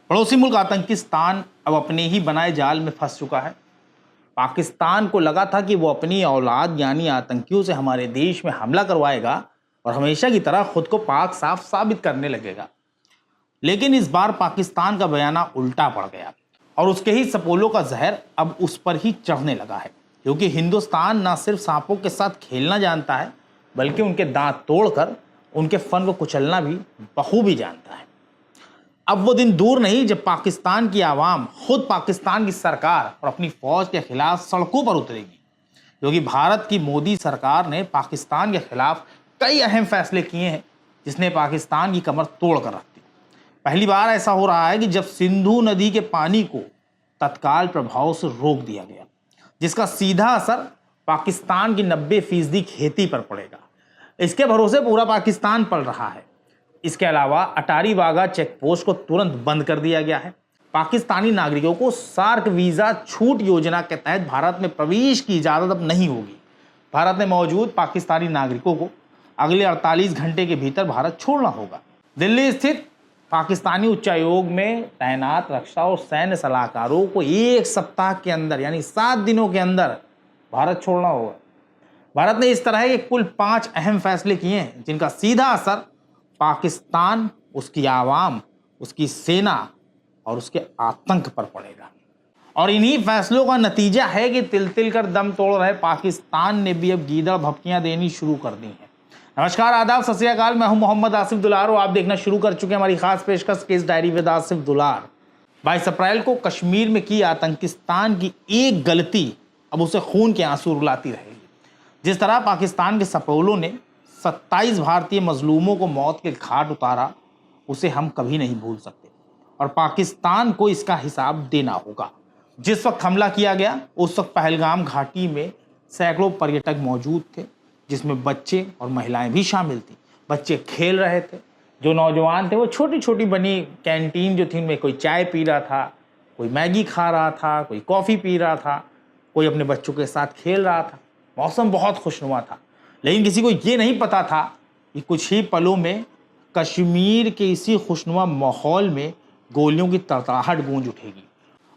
पड़ोसी मुल्क आतंकिस्तान अब अपने ही बनाए जाल में फंस चुका है। पाकिस्तान को लगा था कि वो अपनी औलाद यानी आतंकियों से हमारे देश में हमला करवाएगा और हमेशा की तरह खुद को पाक साफ साबित करने लगेगा। लेकिन इस बार पाकिस्तान का बयाना उल्टा पड़ गया और उसके ही सपोलों का जहर अब उस पर ही चढ़ने लगा है, क्योंकि हिंदुस्तान ना सिर्फ सांपों के साथ खेलना जानता है बल्कि उनके दांत तोड़कर उनके फन को कुचलना भी बखूबी जानता है। अब वो दिन दूर नहीं जब पाकिस्तान की आवाम खुद पाकिस्तान की सरकार और अपनी फौज के खिलाफ सड़कों पर उतरेगी, क्योंकि भारत की मोदी सरकार ने पाकिस्तान के खिलाफ कई अहम फैसले किए हैं जिसने पाकिस्तान की कमर तोड़ कर रख दी। पहली बार ऐसा हो रहा है कि जब सिंधु नदी के पानी को तत्काल प्रभाव से रोक दिया गया, जिसका सीधा असर पाकिस्तान की 90% खेती पर पड़ेगा। इसके भरोसे पूरा पाकिस्तान पल रहा है। इसके अलावा अटारी वाघा चेक पोस्ट को तुरंत बंद कर दिया गया है। पाकिस्तानी नागरिकों को सार्क वीजा छूट योजना के तहत भारत में प्रवेश की इजाजत अब नहीं होगी। भारत में मौजूद पाकिस्तानी नागरिकों को अगले 48 घंटे के भीतर भारत छोड़ना होगा। दिल्ली स्थित पाकिस्तानी उच्चायोग में तैनात रक्षा और सैन्य सलाहकारों को 1 सप्ताह के अंदर यानी 7 दिनों के अंदर भारत छोड़ना होगा। भारत ने इस तरह के कुल 5 अहम फैसले किए हैं जिनका सीधा असर पाकिस्तान, उसकी आवाम, उसकी सेना और उसके आतंक पर पड़ेगा। और इन्हीं फैसलों का नतीजा है कि तिल तिल कर दम तोड़ रहे पाकिस्तान ने भी अब गीदड़ भपकियां देनी शुरू कर दी हैं। नमस्कार, आदाब, सत श्री अकाल। मैं हूं मोहम्मद आसिफ दुलार और आप देखना शुरू कर चुके हैं हमारी खास पेशकश केस डायरी विद आसिफ दुलार। 22 अप्रैल को कश्मीर में की आतंकिस्तान की एक गलती अब उसे खून के आंसू रुलाती रहेगी। जिस तरह पाकिस्तान के सपोलों ने 27 भारतीय मजलूमों को मौत के घाट उतारा, उसे हम कभी नहीं भूल सकते और पाकिस्तान को इसका हिसाब देना होगा। जिस वक्त हमला किया गया उस वक्त पहलगाम घाटी में सैकड़ों पर्यटक मौजूद थे, जिसमें बच्चे और महिलाएं भी शामिल थी। बच्चे खेल रहे थे, जो नौजवान थे वो छोटी छोटी बनी कैंटीन जो थी उनमें कोई चाय पी रहा था, कोई मैगी खा रहा था, कोई कॉफ़ी पी रहा था, कोई अपने बच्चों के साथ खेल रहा था। मौसम बहुत खुशनुमा था, लेकिन किसी को ये नहीं पता था कि कुछ ही पलों में कश्मीर के इसी खुशनुमा माहौल में गोलियों की तड़तड़ाहट गूंज उठेगी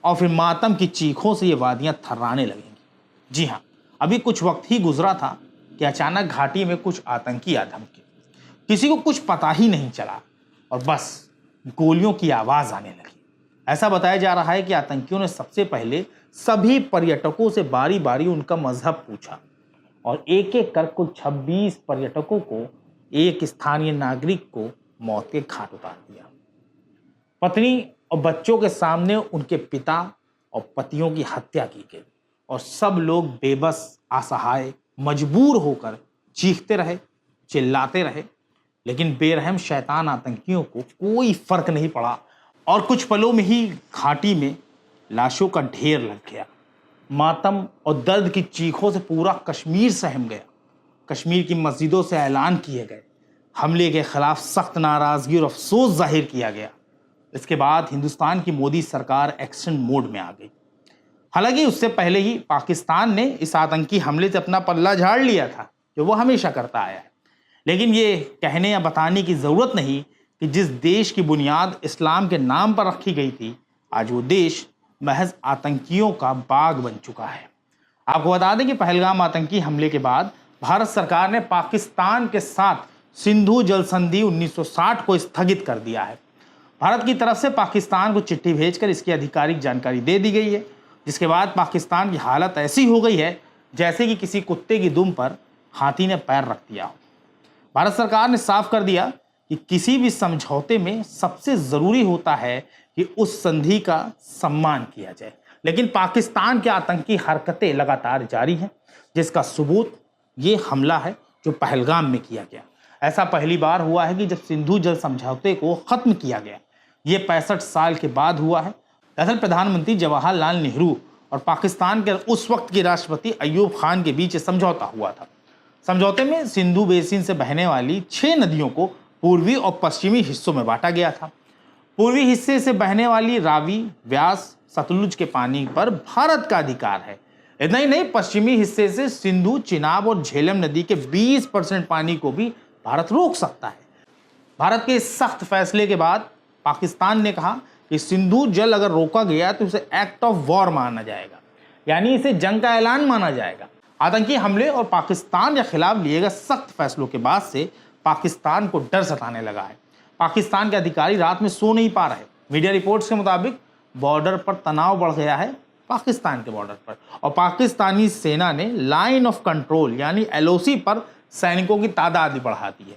और फिर मातम की चीखों से ये वादियां थर्राने लगेंगी। जी हाँ, अभी कुछ वक्त ही गुजरा था कि अचानक घाटी में कुछ आतंकी आ धमके। किसी को कुछ पता ही नहीं चला और बस गोलियों की आवाज़ आने लगी। ऐसा बताया जा रहा है कि आतंकियों ने सबसे पहले सभी पर्यटकों से बारी बारी उनका मजहब पूछा और एक एक कर कुल 26 पर्यटकों को, एक स्थानीय नागरिक को मौत के घाट उतार दिया। पत्नी और बच्चों के सामने उनके पिता और पतियों की हत्या की गई और सब लोग बेबस, असहाय, मजबूर होकर चीखते रहे, चिल्लाते रहे। लेकिन बेरहम शैतान आतंकियों को कोई फर्क नहीं पड़ा और कुछ पलों में ही घाटी में लाशों का ढेर लग गया। मातम और दर्द की चीखों से पूरा कश्मीर सहम गया। कश्मीर की मस्जिदों से ऐलान किए गए, हमले के खिलाफ सख्त नाराजगी और अफसोस जाहिर किया गया। इसके बाद हिंदुस्तान की मोदी सरकार एक्शन मोड में आ गई। हालांकि उससे पहले ही पाकिस्तान ने इस आतंकी हमले से अपना पल्ला झाड़ लिया था, जो वो हमेशा करता आया है। लेकिन ये कहने या बताने की ज़रूरत नहीं कि जिस देश की बुनियाद इस्लाम के नाम पर रखी गई थी, आज वो देश महज आतंकियों का बाग बन चुका है। आपको बता दें कि पहलगाम आतंकी हमले के बाद भारत सरकार ने पाकिस्तान के साथ सिंधु जल संधि 1960 को स्थगित कर दिया है। भारत की तरफ से पाकिस्तान को चिट्ठी भेजकर इसकी आधिकारिक जानकारी दे दी गई है, जिसके बाद पाकिस्तान की हालत ऐसी हो गई है जैसे कि किसी कुत्ते की दुम पर हाथी ने पैर रख दिया हो। भारत सरकार ने साफ कर दिया कि किसी भी समझौते में सबसे ज़रूरी होता है कि उस संधि का सम्मान किया जाए। लेकिन पाकिस्तान के आतंकी हरकतें लगातार जारी हैं, जिसका सबूत ये हमला है जो पहलगाम में किया गया। ऐसा पहली बार हुआ है कि जब सिंधु जल समझौते को ख़त्म किया गया। ये 65 साल के बाद हुआ है। दरअसल प्रधानमंत्री जवाहरलाल नेहरू और पाकिस्तान के उस वक्त के राष्ट्रपति अयूब खान के बीच समझौता हुआ था। समझौते में सिंधु बेसिन से बहने वाली 6 नदियों को पूर्वी और पश्चिमी हिस्सों में बांटा गया था। पूर्वी हिस्से से बहने वाली रावी, व्यास, सतलुज के पानी पर भारत का अधिकार है। इतना ही नहीं, पश्चिमी हिस्से से सिंधु, चिनाब और झेलम नदी के 20% पानी को भी भारत रोक सकता है। भारत के इस सख्त फैसले के बाद पाकिस्तान ने कहा कि सिंधु जल अगर रोका गया तो इसे एक्ट ऑफ वॉर माना जाएगा, यानी इसे जंग का ऐलान माना जाएगा। आतंकी हमले और पाकिस्तान के खिलाफ लिए गए सख्त फैसलों के बाद से पाकिस्तान को डर सताने लगा है। पाकिस्तान के अधिकारी रात में सो नहीं पा रहे। मीडिया रिपोर्ट्स के मुताबिक बॉर्डर पर तनाव बढ़ गया है, पाकिस्तान के बॉर्डर पर, और पाकिस्तानी सेना ने लाइन ऑफ कंट्रोल यानी LOC पर सैनिकों की तादाद भी बढ़ा दी है।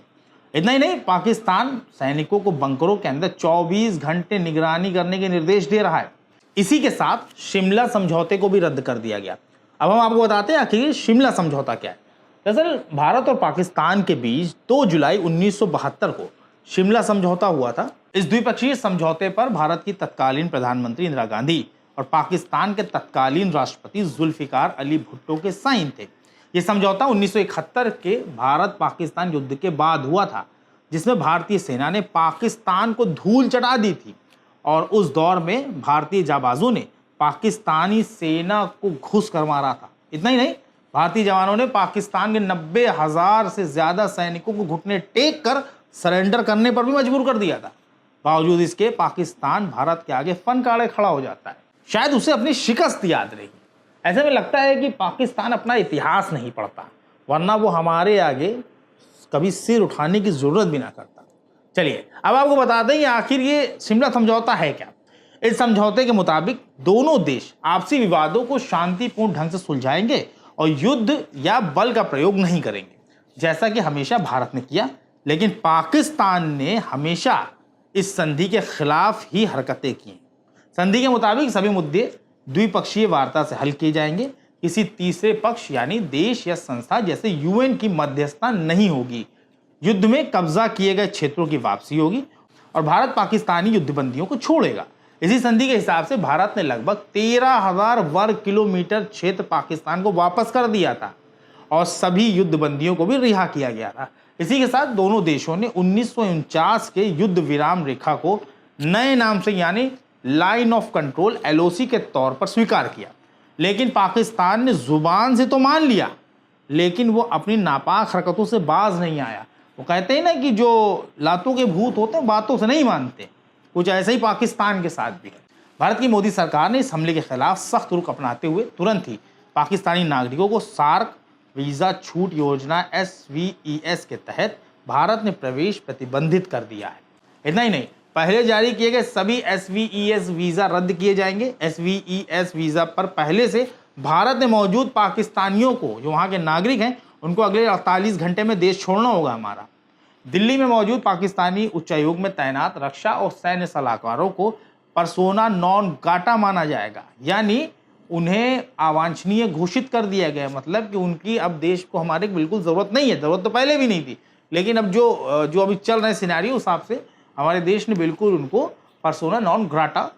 इतना ही नहीं, पाकिस्तान सैनिकों को बंकरों के अंदर 24 घंटे निगरानी करने के निर्देश दे रहा है। इसी के साथ शिमला समझौते को भी रद्द कर दिया गया। अब हम आपको बताते हैं आखिर शिमला समझौता क्या है। दरअसल भारत और पाकिस्तान के बीच 2 जुलाई 1972 को शिमला समझौता हुआ था। इस द्विपक्षीय समझौते पर भारत की तत्कालीन प्रधानमंत्री इंदिरा गांधी और पाकिस्तान के तत्कालीन राष्ट्रपति जुल्फिकार अली भुट्टो के साइन थे। ये समझौता 1971 के भारत पाकिस्तान युद्ध के बाद हुआ था, जिसमें भारतीय सेना ने पाकिस्तान को धूल चटा दी थी, और उस दौर में भारतीय जाबाजों ने पाकिस्तानी सेना को घुस कर मारा था। इतना ही नहीं, भारतीय जवानों ने पाकिस्तान के 90,000 से ज्यादा सैनिकों को घुटने टेक कर सरेंडर करने पर भी मजबूर कर दिया था। बावजूद इसके पाकिस्तान भारत के आगे फनकाड़े खड़ा हो जाता है। शायद उसे अपनी शिकस्त याद रही। ऐसे में लगता है कि पाकिस्तान अपना इतिहास नहीं पढ़ता, वरना वो हमारे आगे कभी सिर उठाने की जरूरत भी ना करता। चलिए अब आपको बता दें कि आखिर ये शिमला समझौता है क्या। इस समझौते के मुताबिक दोनों देश आपसी विवादों को शांतिपूर्ण ढंग से सुलझाएंगे और युद्ध या बल का प्रयोग नहीं करेंगे, जैसा कि हमेशा भारत ने किया। लेकिन पाकिस्तान ने हमेशा इस संधि के खिलाफ ही हरकतें की। संधि के मुताबिक सभी मुद्दे द्विपक्षीय वार्ता से हल किए जाएंगे। किसी तीसरे पक्ष यानी देश या संस्था जैसे UN की मध्यस्थता नहीं होगी। युद्ध में कब्जा किए गए क्षेत्रों की वापसी होगी और भारत पाकिस्तानी युद्धबंदियों को छोड़ेगा। इसी संधि के हिसाब से भारत ने लगभग 13,000 वर्ग किलोमीटर क्षेत्र पाकिस्तान को वापस कर दिया था और सभी युद्धबंदियों को भी रिहा किया गया था। इसी के साथ दोनों देशों ने 1949 के युद्ध विराम रेखा को नए नाम से यानी लाइन ऑफ कंट्रोल LOC के तौर पर स्वीकार किया। लेकिन पाकिस्तान ने जुबान से तो मान लिया, लेकिन वो अपनी नापाक हरकतों से बाज नहीं आया। वो कहते हैं ना कि जो लातों के भूत होते हैं बातों से नहीं मानते, कुछ ऐसा ही पाकिस्तान के साथ भी है। भारत की मोदी सरकार ने इस हमले के खिलाफ सख्त रुख अपनाते हुए तुरंत ही पाकिस्तानी नागरिकों को सार्क वीज़ा छूट योजना SVES के तहत भारत ने प्रवेश प्रतिबंधित कर दिया है। इतना ही नहीं, पहले जारी किए गए सभी SVES वीज़ा रद्द किए जाएंगे। SVES वीज़ा पर पहले से भारत में मौजूद पाकिस्तानियों को, जो वहाँ के नागरिक हैं, उनको अगले 48 घंटे में देश छोड़ना होगा। हमारा दिल्ली में मौजूद पाकिस्तानी उच्चायोग में तैनात रक्षा और सैन्य सलाहकारों को पर्सोना नॉन ग्राटा माना जाएगा, यानी उन्हें अवांछनीय घोषित कर दिया गया। मतलब कि उनकी अब देश को हमारे बिल्कुल ज़रूरत नहीं है। ज़रूरत तो पहले भी नहीं थी, लेकिन अब जो अभी चल रहे सिनेरियो हिसाब से हमारे देश ने बिल्कुल उनको पर्सोना नॉन ग्राटा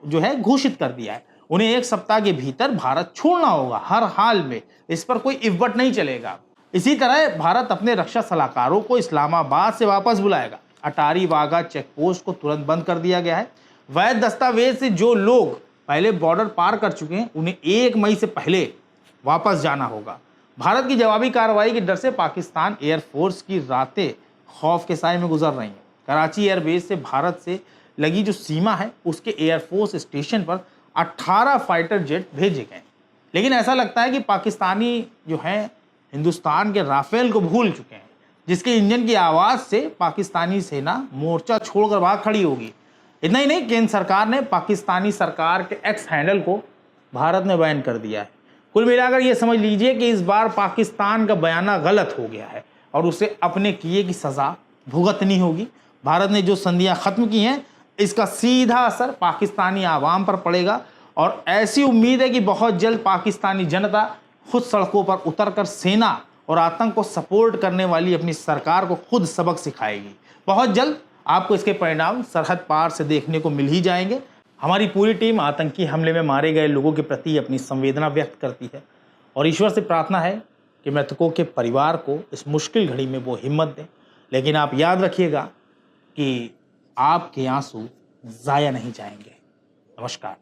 जो है घोषित कर दिया है। उन्हें 1 सप्ताह के भीतर भारत छोड़ना होगा हर हाल में। इस पर कोई इव्वट नहीं चलेगा। इसी तरह भारत अपने रक्षा सलाहकारों को इस्लामाबाद से वापस बुलाएगा। अटारी वाघा चेक पोस्ट को तुरंत बंद कर दिया गया है। वैध दस्तावेज से जो लोग पहले बॉर्डर पार कर चुके हैं, उन्हें 1 मई से पहले वापस जाना होगा। भारत की जवाबी कार्रवाई के डर से पाकिस्तान एयरफोर्स की रातें खौफ के साए में गुजर रही हैं। कराची एयरबेस से भारत से लगी जो सीमा है, उसके एयरफोर्स स्टेशन पर 18 फाइटर जेट भेजे गए। लेकिन ऐसा लगता है कि पाकिस्तानी जो हैं हिंदुस्तान के राफेल को भूल चुके हैं, जिसके इंजन की आवाज़ से पाकिस्तानी सेना मोर्चा छोड़कर भाग खड़ी होगी। इतना ही नहीं, केंद्र सरकार ने पाकिस्तानी सरकार के एक्स हैंडल को भारत ने बैन कर दिया है। कुल मिलाकर ये समझ लीजिए कि इस बार पाकिस्तान का बयाना गलत हो गया है और उसे अपने किए की सज़ा भुगतनी होगी। भारत ने जो संधियां खत्म की हैं, इसका सीधा असर पाकिस्तानी आवाम पर पड़ेगा और ऐसी उम्मीद है कि बहुत जल्द पाकिस्तानी जनता खुद सड़कों पर उतरकर सेना और आतंक को सपोर्ट करने वाली अपनी सरकार को खुद सबक सिखाएगी। बहुत जल्द आपको इसके परिणाम सरहद पार से देखने को मिल ही जाएंगे। हमारी पूरी टीम आतंकी हमले में मारे गए लोगों के प्रति अपनी संवेदना व्यक्त करती है और ईश्वर से प्रार्थना है कि मृतकों के परिवार को इस मुश्किल घड़ी में वो हिम्मत दें। लेकिन आप याद रखिएगा कि आपके आंसू ज़ाया नहीं जाएंगे। नमस्कार।